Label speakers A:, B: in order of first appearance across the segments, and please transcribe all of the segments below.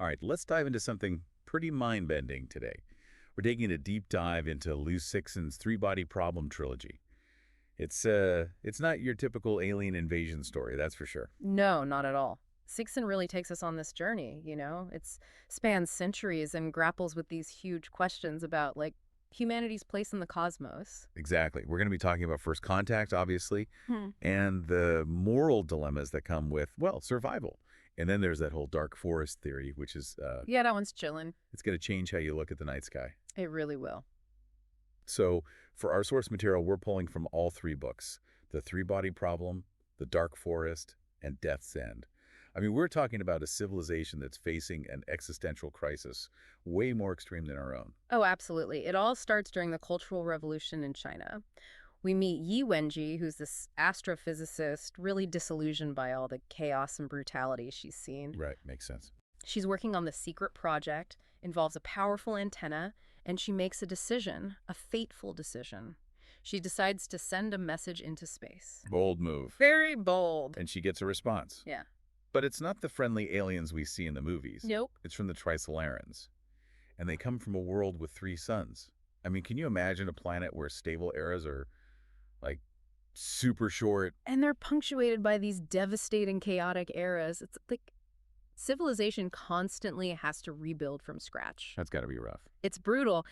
A: All right, let's dive into something pretty mind-bending today. We're taking a deep dive into Liu Cixin's three-body problem trilogy. It's not your typical alien invasion story, that's for sure.
B: No, not at all. Cixin really takes us on this journey, It spans centuries and grapples with these huge questions about, like, humanity's place in the cosmos.
A: Exactly. We're going to be talking about first contact, obviously,
B: Hmm.
A: and the moral dilemmas that come with, well, survival. And then there's that whole dark forest theory, which is,
B: Yeah, that one's chillin'.
A: it's going to change how you look at the night sky.
B: It really will.
A: So for our source material, we're pulling from all three books: The Three-Body Problem, The Dark Forest, and Death's End. I mean, we're talking about a civilization that's facing an existential crisis way more extreme than our own.
B: Oh, absolutely. It all starts during the Cultural Revolution in China. We meet Yi Wenji, who's this astrophysicist, really disillusioned by all the chaos and brutality she's seen.
A: Right, makes sense.
B: She's working on the secret project, involves a powerful antenna, and she makes a decision, a fateful decision. She decides to send a message into space.
A: Bold move.
B: Very bold.
A: And she gets a response.
B: Yeah.
A: But it's not the friendly aliens we see in the movies.
B: Nope.
A: It's from the Trisolarans. And they come from a world with three suns. I mean, can you imagine a planet where stable eras are, like, super short?
B: And they're punctuated by these devastating, chaotic eras. It's like civilization constantly has to rebuild from scratch.
A: That's got to be rough.
B: It's brutal.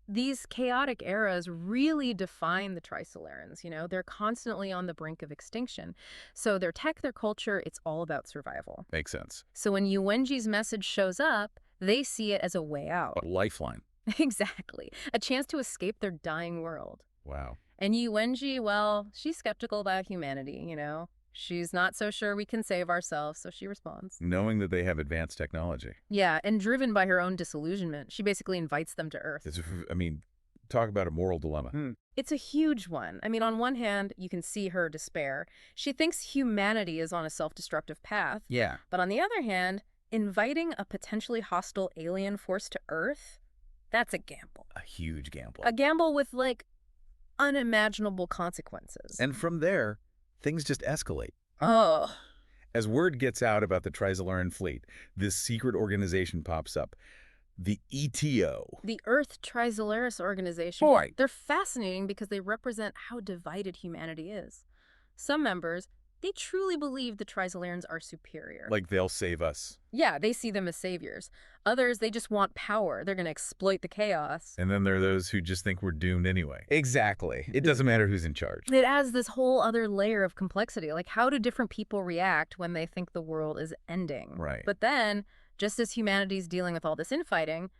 B: These chaotic eras really define the Trisolarans, They're constantly on the brink of extinction. So their tech, their culture, it's all about survival.
A: Makes sense.
B: So when Yuwenji's message shows up, they see it as a way out.
A: A lifeline.
B: Exactly. A chance to escape their dying world.
A: Wow.
B: And Yuwenji, well, she's skeptical about humanity, She's not so sure we can save ourselves, so she responds.
A: Knowing that they have advanced technology.
B: Yeah, and driven by her own disillusionment, she basically invites them to Earth.
A: Talk about a moral dilemma.
B: It's a huge one. I mean, on one hand, you can see her despair. She thinks humanity is on a self-destructive path.
A: Yeah.
B: But on the other hand, inviting a potentially hostile alien force to Earth, that's a gamble.
A: A huge gamble.
B: A gamble with, like, unimaginable consequences.
A: And from there, things just escalate.
B: Oh.
A: As word gets out about the Trisolaran fleet, this secret organization pops up. The ETO.
B: The Earth Trisolaris Organization.
A: Boy.
B: They're fascinating because they represent how divided humanity is. Some members, they truly believe the Trisolarans are superior.
A: Like they'll save us.
B: Yeah, they see them as saviors. Others, they just want power. They're going to exploit the chaos.
A: And then there are those who just think we're doomed anyway. Exactly. It doesn't matter who's in charge.
B: It adds this whole other layer of complexity. Like, how do different people react when they think the world is ending?
A: Right.
B: But then, just as humanity's dealing with all this infighting,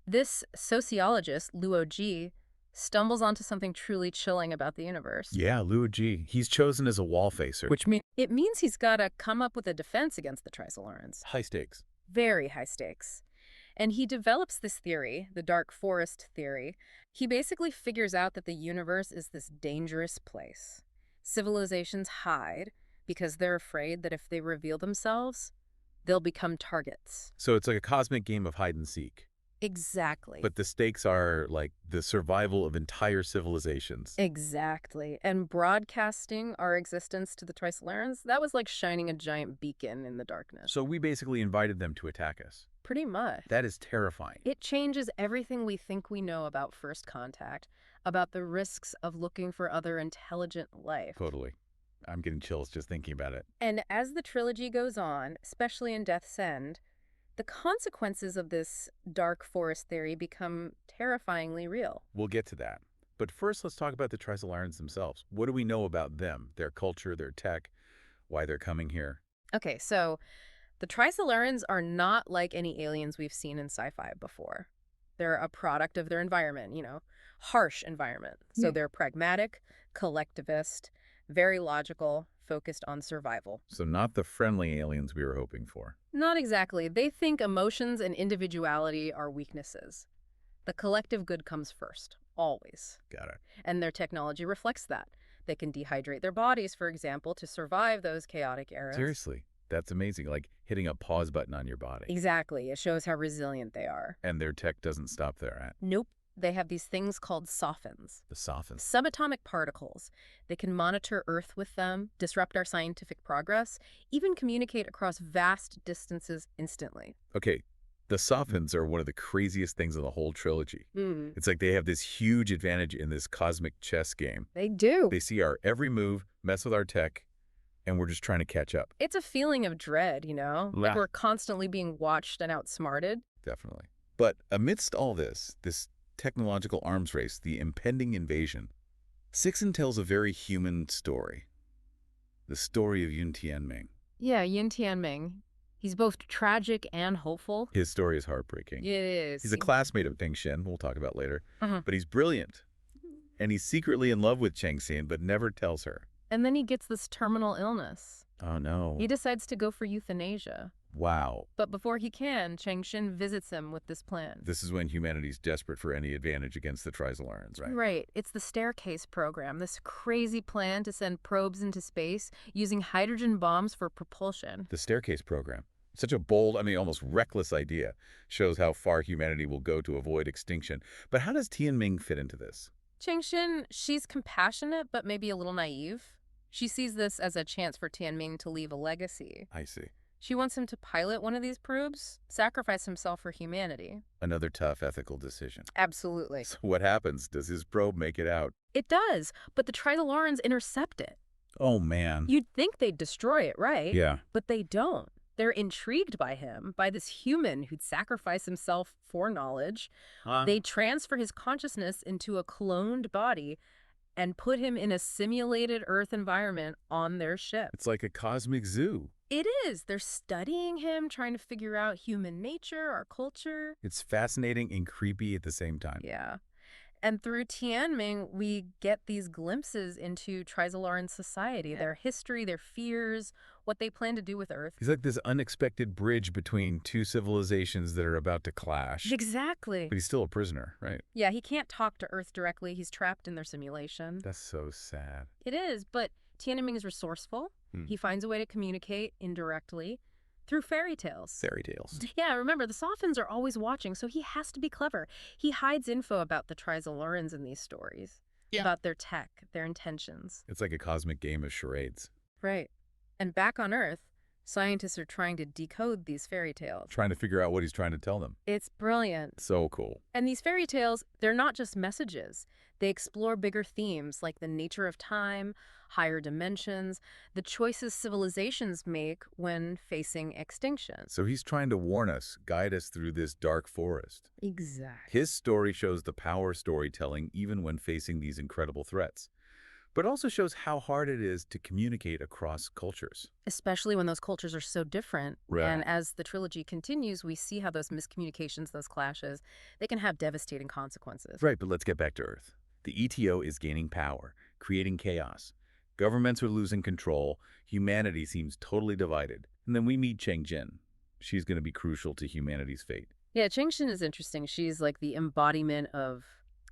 B: this sociologist, Luo Ji, stumbles onto something truly chilling about the universe.
A: Yeah, Liu Cixin. He's chosen as a wall facer.
B: Which means it means he's got to come up with a defense against the Trisolarans.
A: High stakes.
B: Very high stakes. And he develops this theory, the dark forest theory. He basically figures out that the universe is this dangerous place. Civilizations hide because they're afraid that if they reveal themselves, they'll become targets.
A: So it's like a cosmic game of hide and seek.
B: Exactly.
A: But the stakes are like the survival of entire civilizations.
B: Exactly. And broadcasting our existence to the Trisolarans, that was like shining a giant beacon in the darkness.
A: So we basically invited them to attack us.
B: Pretty much.
A: That is terrifying.
B: It changes everything we think we know about first contact, about the risks of looking for other intelligent life.
A: Totally. I'm getting chills just thinking about it.
B: And as the trilogy goes on, especially in Death's End, the consequences of this dark forest theory become terrifyingly real.
A: We'll get to that. But first, let's talk about the Trisolarans themselves. What do we know about them, their culture, their tech, why they're coming here?
B: Okay, so the Trisolarans are not like any aliens we've seen in sci-fi before. They're a product of their environment, harsh environment. So they're pragmatic, collectivist, very logical, focused on survival.
A: So not the friendly aliens we were hoping for.
B: Not exactly. They think emotions and individuality are weaknesses. The collective good comes first, always.
A: Got it.
B: And their technology reflects that. They can dehydrate their bodies, for example, to survive those chaotic eras.
A: Seriously, that's amazing. Like hitting a pause button on your body.
B: Exactly. It shows how resilient they are.
A: And their tech doesn't stop there, right?
B: Nope. They have these things called sophons.
A: The sophons.
B: Subatomic particles. They can monitor Earth with them, disrupt our scientific progress, even communicate across vast distances instantly.
A: Okay, the sophons are one of the craziest things in the whole trilogy.
B: Hmm.
A: It's like they have this huge advantage in this cosmic chess game.
B: They do.
A: They see our every move, mess with our tech, and we're just trying to catch up.
B: It's a feeling of dread, you know? Like
A: Yeah.
B: we're constantly being watched and outsmarted.
A: Definitely. But amidst all this technological arms race, the impending invasion, Cixin tells a very human story. The story of Yun Tianming.
B: Yeah, Yin Tianming. He's both tragic and hopeful.
A: His story is heartbreaking.
B: It is.
A: He's a classmate of Peng Shen, we'll talk about later,
B: Uh-huh.
A: but he's brilliant. And he's secretly in love with Cheng Xin, but never tells her.
B: And then he gets this terminal illness.
A: Oh, no.
B: He decides to go for euthanasia.
A: Wow.
B: But before he can, Cheng Xin visits him with this plan.
A: This is when humanity's desperate for any advantage against the Trisolarans, right?
B: Right. It's the staircase program, this crazy plan to send probes into space using hydrogen bombs for propulsion.
A: The staircase program. Such a bold, almost reckless idea. Shows how far humanity will go to avoid extinction. But how does Tianming fit into this?
B: Cheng Xin, she's compassionate, but maybe a little naive. She sees this as a chance for Tianming to leave a legacy.
A: I see.
B: She wants him to pilot one of these probes, sacrifice himself for humanity.
A: Another tough ethical decision.
B: Absolutely.
A: So what happens? Does his probe make it out?
B: It does, but the Trisolarans intercept it.
A: Oh, man.
B: You'd think they'd destroy it, right?
A: Yeah.
B: But they don't. They're intrigued by him, by this human who'd sacrifice himself for knowledge. They transfer his consciousness into a cloned body and put him in a simulated Earth environment on their ship.
A: It's like a cosmic zoo.
B: It is. They're studying him, trying to figure out human nature, our culture.
A: It's fascinating and creepy at the same time.
B: Yeah. And through Tianming, we get these glimpses into Trisolaran society, their history, their fears, what they plan to do with Earth.
A: He's like this unexpected bridge between two civilizations that are about to clash.
B: Exactly.
A: But he's still a prisoner, right?
B: Yeah, he can't talk to Earth directly. He's trapped in their simulation.
A: That's so sad.
B: It is, but Tiananmen is resourceful. He finds a way to communicate indirectly through fairy tales.
A: Fairy tales.
B: Yeah, remember, the Sophons are always watching, so he has to be clever. He hides info about the Trisolarans in these stories, about their tech, their intentions.
A: It's like a cosmic game of charades.
B: Right. And back on Earth, scientists are trying to decode these fairy tales.
A: Trying to figure out what he's trying to tell them.
B: It's brilliant.
A: So cool.
B: And these fairy tales, they're not just messages. They explore bigger themes like the nature of time, higher dimensions, the choices civilizations make when facing extinction.
A: So he's trying to warn us, guide us through this dark forest.
B: Exactly.
A: His story shows the power of storytelling even when facing these incredible threats. But also shows how hard it is to communicate across cultures.
B: Especially when those cultures are so different.
A: Right.
B: And as the trilogy continues, we see how those miscommunications, those clashes, they can have devastating consequences.
A: Right, but let's get back to Earth. The ETO is gaining power, creating chaos. Governments are losing control. Humanity seems totally divided. And then we meet Cheng Jin. She's going to be crucial to humanity's fate.
B: Yeah, Cheng Xin is interesting. She's like the embodiment of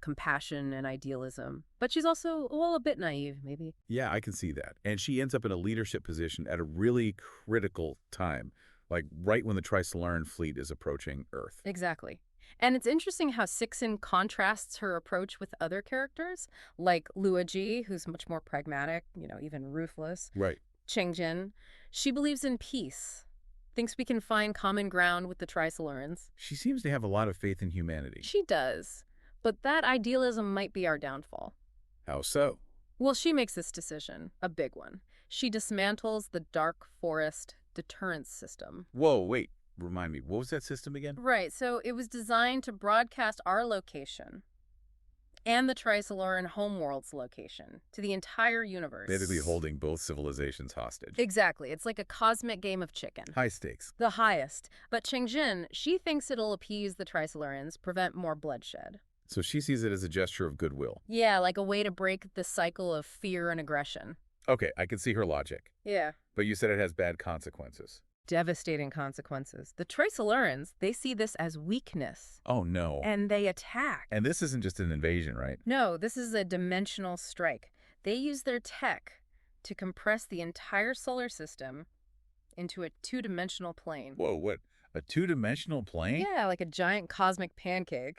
B: compassion and idealism. But she's also, well, a bit naive, maybe.
A: Yeah, I can see that. And she ends up in a leadership position at a really critical time, like right when the Trisolaran fleet is approaching Earth.
B: Exactly. And it's interesting how Cixin contrasts her approach with other characters, like Liu, who's much more pragmatic, even ruthless.
A: Right.
B: Cheng Jin, she believes in peace, thinks we can find common ground with the Trisolarans.
A: She seems to have a lot of faith in humanity.
B: She does. But that idealism might be our downfall.
A: How so?
B: Well, she makes this decision, a big one. She dismantles the dark forest deterrence system.
A: Whoa, wait. Remind me, what was that system again?
B: Right, so it was designed to broadcast our location and the Trisolaran homeworld's location to the entire universe.
A: Basically holding both civilizations hostage.
B: Exactly. It's like a cosmic game of chicken.
A: High stakes.
B: The highest. But Cheng Jin, she thinks it'll appease the Trisolarans, prevent more bloodshed.
A: So she sees it as a gesture of goodwill.
B: Yeah, like a way to break the cycle of fear and aggression.
A: Okay, I can see her logic.
B: Yeah.
A: But you said it has bad consequences.
B: Devastating consequences. The Trisolarans, they see this as weakness.
A: Oh, no.
B: And they attack.
A: And this isn't just an invasion, right?
B: No, this is a dimensional strike. They use their tech to compress the entire solar system into a two-dimensional plane.
A: Whoa, what? A two-dimensional plane?
B: Yeah, like a giant cosmic pancake.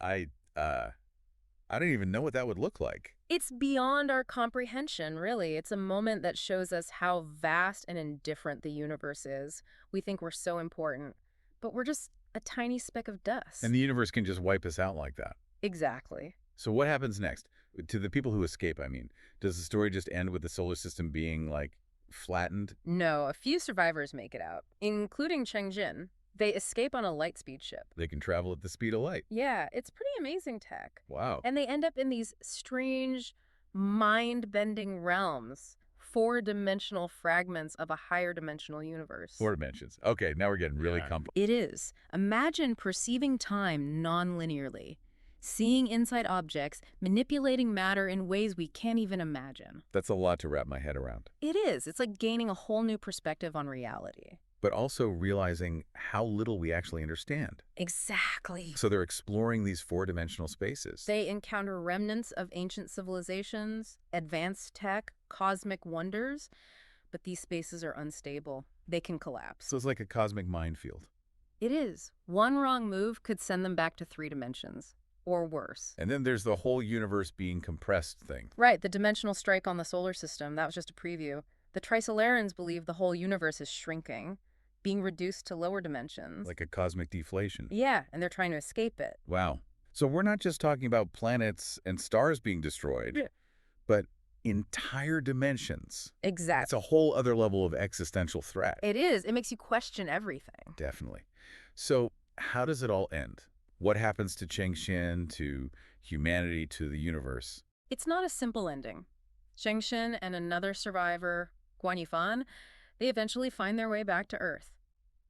A: I don't even know what that would look like.
B: It's beyond our comprehension, really. It's a moment that shows us how vast and indifferent the universe is. We think we're so important, but we're just a tiny speck of
A: And
B: dust.
A: the universe can just wipe us out like that.
B: Exactly.
A: So what happens next? To the people who escape, I mean, does the story just end with the solar system being, like, flattened?
B: No, a few survivors make it out, including Cheng Jin. They escape on a lightspeed ship.
A: They can travel at the speed of light.
B: Yeah, it's pretty amazing tech.
A: Wow.
B: And they end up in these strange, mind-bending realms, four-dimensional fragments of a higher dimensional universe.
A: 4 dimensions. Okay, now we're getting really complex.
B: It is. Imagine perceiving time non-linearly, seeing inside objects, manipulating matter in ways we can't even imagine.
A: That's a lot to wrap my head around.
B: It is. It's like gaining a whole new perspective on reality.
A: But also realizing how little we actually understand.
B: Exactly.
A: So they're exploring these 4 dimensional spaces.
B: They encounter remnants of ancient civilizations, advanced tech, cosmic wonders, but these spaces are unstable. They can collapse.
A: So it's like a cosmic minefield.
B: It is. One wrong move could send them back to 3 dimensions, or worse.
A: And then there's the whole universe being compressed thing.
B: Right, the dimensional strike on the solar system, that was just a preview. The Trisolarans believe the whole universe is shrinking, being reduced to lower dimensions.
A: Like a cosmic deflation.
B: Yeah, and they're trying to escape it.
A: Wow. So we're not just talking about planets and stars being destroyed, but entire dimensions.
B: Exactly.
A: It's a whole other level of existential threat.
B: It is. It makes you question everything.
A: Definitely. So how does it all end? What happens to Cheng Xin, to humanity, to the universe?
B: It's not a simple ending. Cheng Xin and another survivor, Guan Yifan, they eventually find their way back to Earth.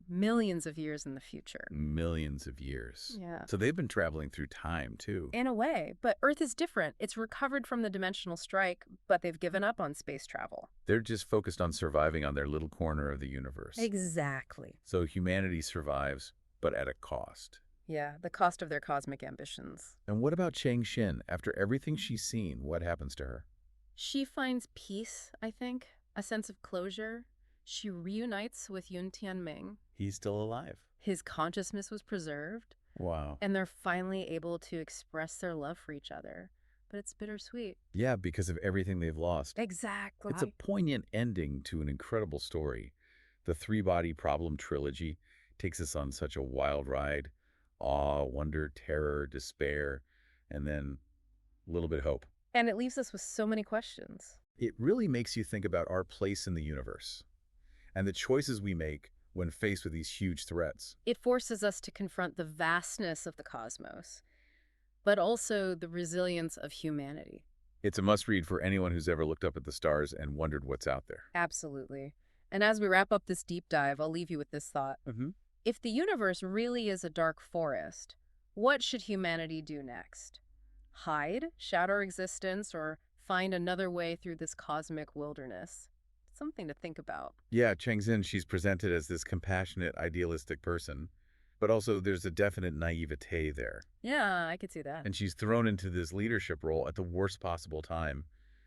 B: Millions of years in the future.
A: Millions of years.
B: Yeah.
A: So they've been traveling through time, too.
B: In a way, but Earth is different. It's recovered from the dimensional strike, but they've given up on space travel.
A: They're just focused on surviving on their little corner of the universe.
B: Exactly.
A: So humanity survives, but at a cost.
B: Yeah, the cost of their cosmic ambitions.
A: And what about Cheng Xin? After everything she's seen, what happens to her?
B: She finds peace, I think, a sense of closure. She reunites with Yun Tianming.
A: He's still alive.
B: His consciousness was preserved,
A: Wow.
B: and they're finally able to express their love for each other. But it's bittersweet.
A: Yeah, because of everything they've lost.
B: Exactly.
A: It's a poignant ending to an incredible story. The three-body problem trilogy takes us on such a wild ride. Awe, wonder, terror, despair, and then a little bit of hope.
B: And it leaves us with so many questions.
A: It really makes you think about our place in the universe and the choices we make when faced with these huge threats.
B: It forces us to confront the vastness of the cosmos, but also the resilience of humanity.
A: It's a must-read for anyone who's ever looked up at the stars and wondered what's out there.
B: Absolutely. And as we wrap up this deep dive, I'll leave you with this thought. If the universe really is a dark forest, what should humanity do next? Hide, shadow our existence, or find another way through this cosmic wilderness? Something to think about.
A: Yeah, Cheng Xin, she's presented as this compassionate, idealistic person, but also there's a definite naivete there.
B: Yeah, I could see that.
A: And she's thrown into this leadership role at the worst possible time,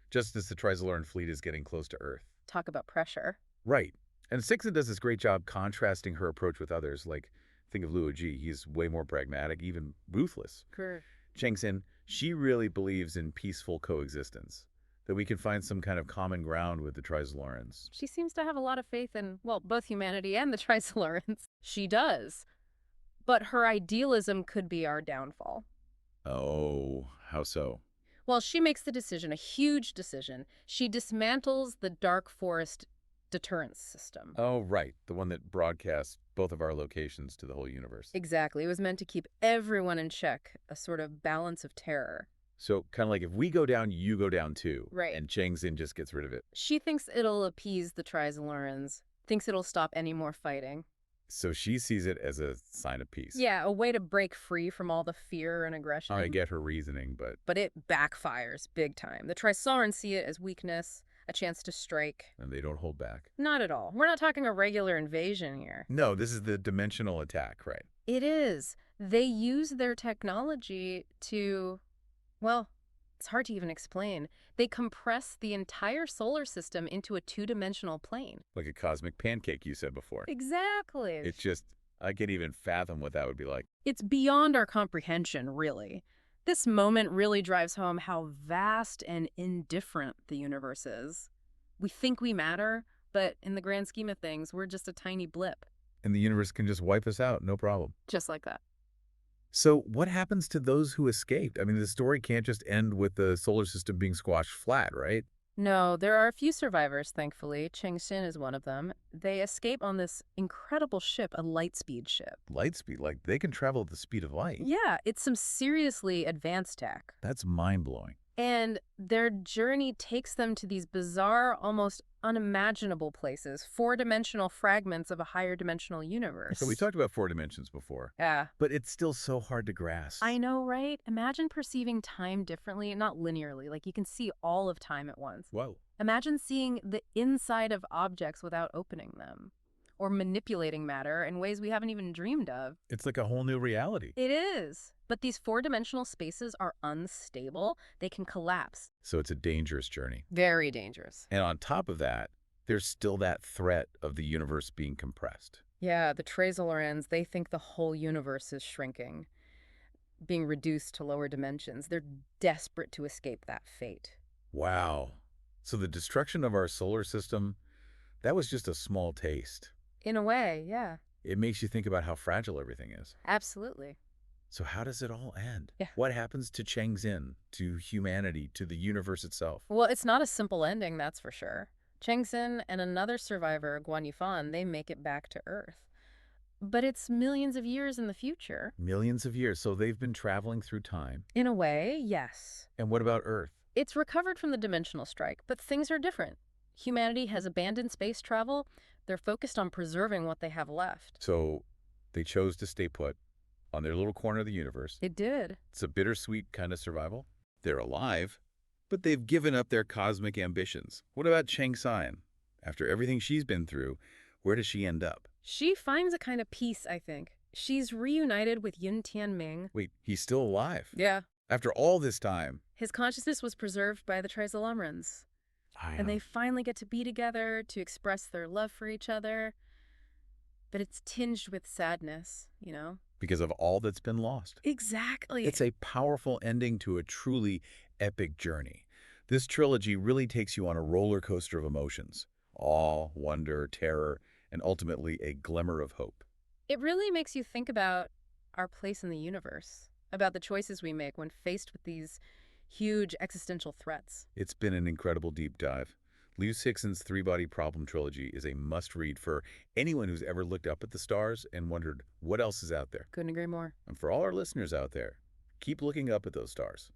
A: just as the Trisolaran fleet is getting close to Earth.
B: Talk about pressure.
A: Right. And Cixin does this great job contrasting her approach with others. Like, think of Liu Cixin. He's way more pragmatic, even ruthless.
B: Correct.
A: Cheng Xin, she really believes in peaceful coexistence, that we can find some kind of common ground with the Trisolarans.
B: She seems to have a lot of faith in, well, both humanity and the Trisolarans. She does. But her idealism could be our downfall.
A: Oh, how so?
B: Well, she makes the decision, a huge decision. She dismantles the dark forest deterrence system.
A: Oh, right. The one that broadcasts both of our locations to the whole universe.
B: Exactly. It was meant to keep everyone in check, a sort of balance of terror.
A: So kind of like if we go down, you go down too.
B: Right.
A: And Cheng Xin just gets rid of it.
B: She thinks it'll appease the Trisolarans, thinks it'll stop any more fighting.
A: So she sees it as a sign of peace.
B: Yeah, a way to break free from all the fear and aggression.
A: I get her reasoning, but...
B: But it backfires big time. The Trisolarans see it as weakness, a chance to strike.
A: And they don't hold back.
B: Not at all. We're not talking a regular invasion here.
A: No, this is the dimensional attack, right?
B: It is. They use their technology to, well, it's hard to even explain. They compress the entire solar system into a two-dimensional plane.
A: Like a cosmic pancake, you said before.
B: Exactly.
A: It's just, I can't even fathom what that would be like.
B: It's beyond our comprehension, really. This moment really drives home how vast and indifferent the universe is. We think we matter, but in the grand scheme of things, we're just a tiny blip,
A: And the universe can just wipe us out, no problem.
B: just like that.
A: So what happens to those who escaped? I mean, the story can't just end with the solar system being squashed flat, right?
B: No, there are a few survivors, thankfully. Xin is one of them. They escape on this incredible ship, a lightspeed ship.
A: Light speed, like they can travel at the speed of light.
B: Yeah, it's some seriously advanced tech.
A: That's mind-blowing.
B: And their journey takes them to these bizarre, almost unimaginable places, four-dimensional fragments of a higher dimensional
A: So we
B: universe.
A: talked about four dimensions before,
B: Yeah.
A: but it's still so hard to grasp.
B: I know, right? Imagine perceiving time differently, not linearly, like you can see all of time at once.
A: Whoa.
B: Imagine seeing the inside of objects without opening them, or manipulating matter in ways we haven't even dreamed of.
A: It's like a whole new reality.
B: It is. But these four-dimensional spaces are unstable. They can collapse.
A: So it's a dangerous journey.
B: Very dangerous.
A: And on top of that, there's still that threat of the universe being compressed.
B: Yeah, the Trazolarians, they think the whole universe is shrinking, being reduced to lower dimensions. They're desperate to escape that fate.
A: Wow. So the destruction of our solar system, that was just a small taste.
B: In a way, yeah,
A: It makes you think about how fragile everything is.
B: absolutely.
A: So how does it all end?
B: Yeah.
A: What happens to Chang'an, to humanity, to the universe itself?
B: Well, it's not a simple ending, that's for sure. Chang'an and another survivor, Guan Yifan, they make it back to Earth. But it's millions of years in the future.
A: Millions of years. So they've been traveling through time.
B: In a way, yes.
A: And what about Earth?
B: It's recovered from the dimensional strike, but things are different. Humanity has abandoned space travel. They're focused on preserving what they have left.
A: So they chose to stay put on their little corner of the universe.
B: It did.
A: It's a bittersweet kind of survival. They're alive, but they've given up their cosmic ambitions. What about Chang'an? After everything she's been through, where does she end up?
B: She finds a kind of peace, I think. She's reunited with Yun Tianming.
A: Wait, he's still alive?
B: Yeah.
A: After all this time?
B: His consciousness was preserved by the Trilogy.
A: I
B: And they finally get to be together to express their love for each other. But it's tinged with sadness, you know?
A: because of all that's been lost.
B: Exactly.
A: It's a powerful ending to a truly epic journey. This trilogy really takes you on a roller coaster of emotions. Awe, wonder, terror, and ultimately a glimmer of hope.
B: It really makes you think about our place in the universe, about the choices we make when faced with these huge existential threats.
A: It's been an incredible deep dive. Liu Cixin's Three-Body Problem trilogy is a must-read for anyone who's ever looked up at the stars and wondered what else is out there.
B: Couldn't agree more.
A: And for all our listeners out there, keep looking up at those stars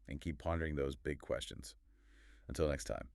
A: and keep pondering those big questions. Until next time.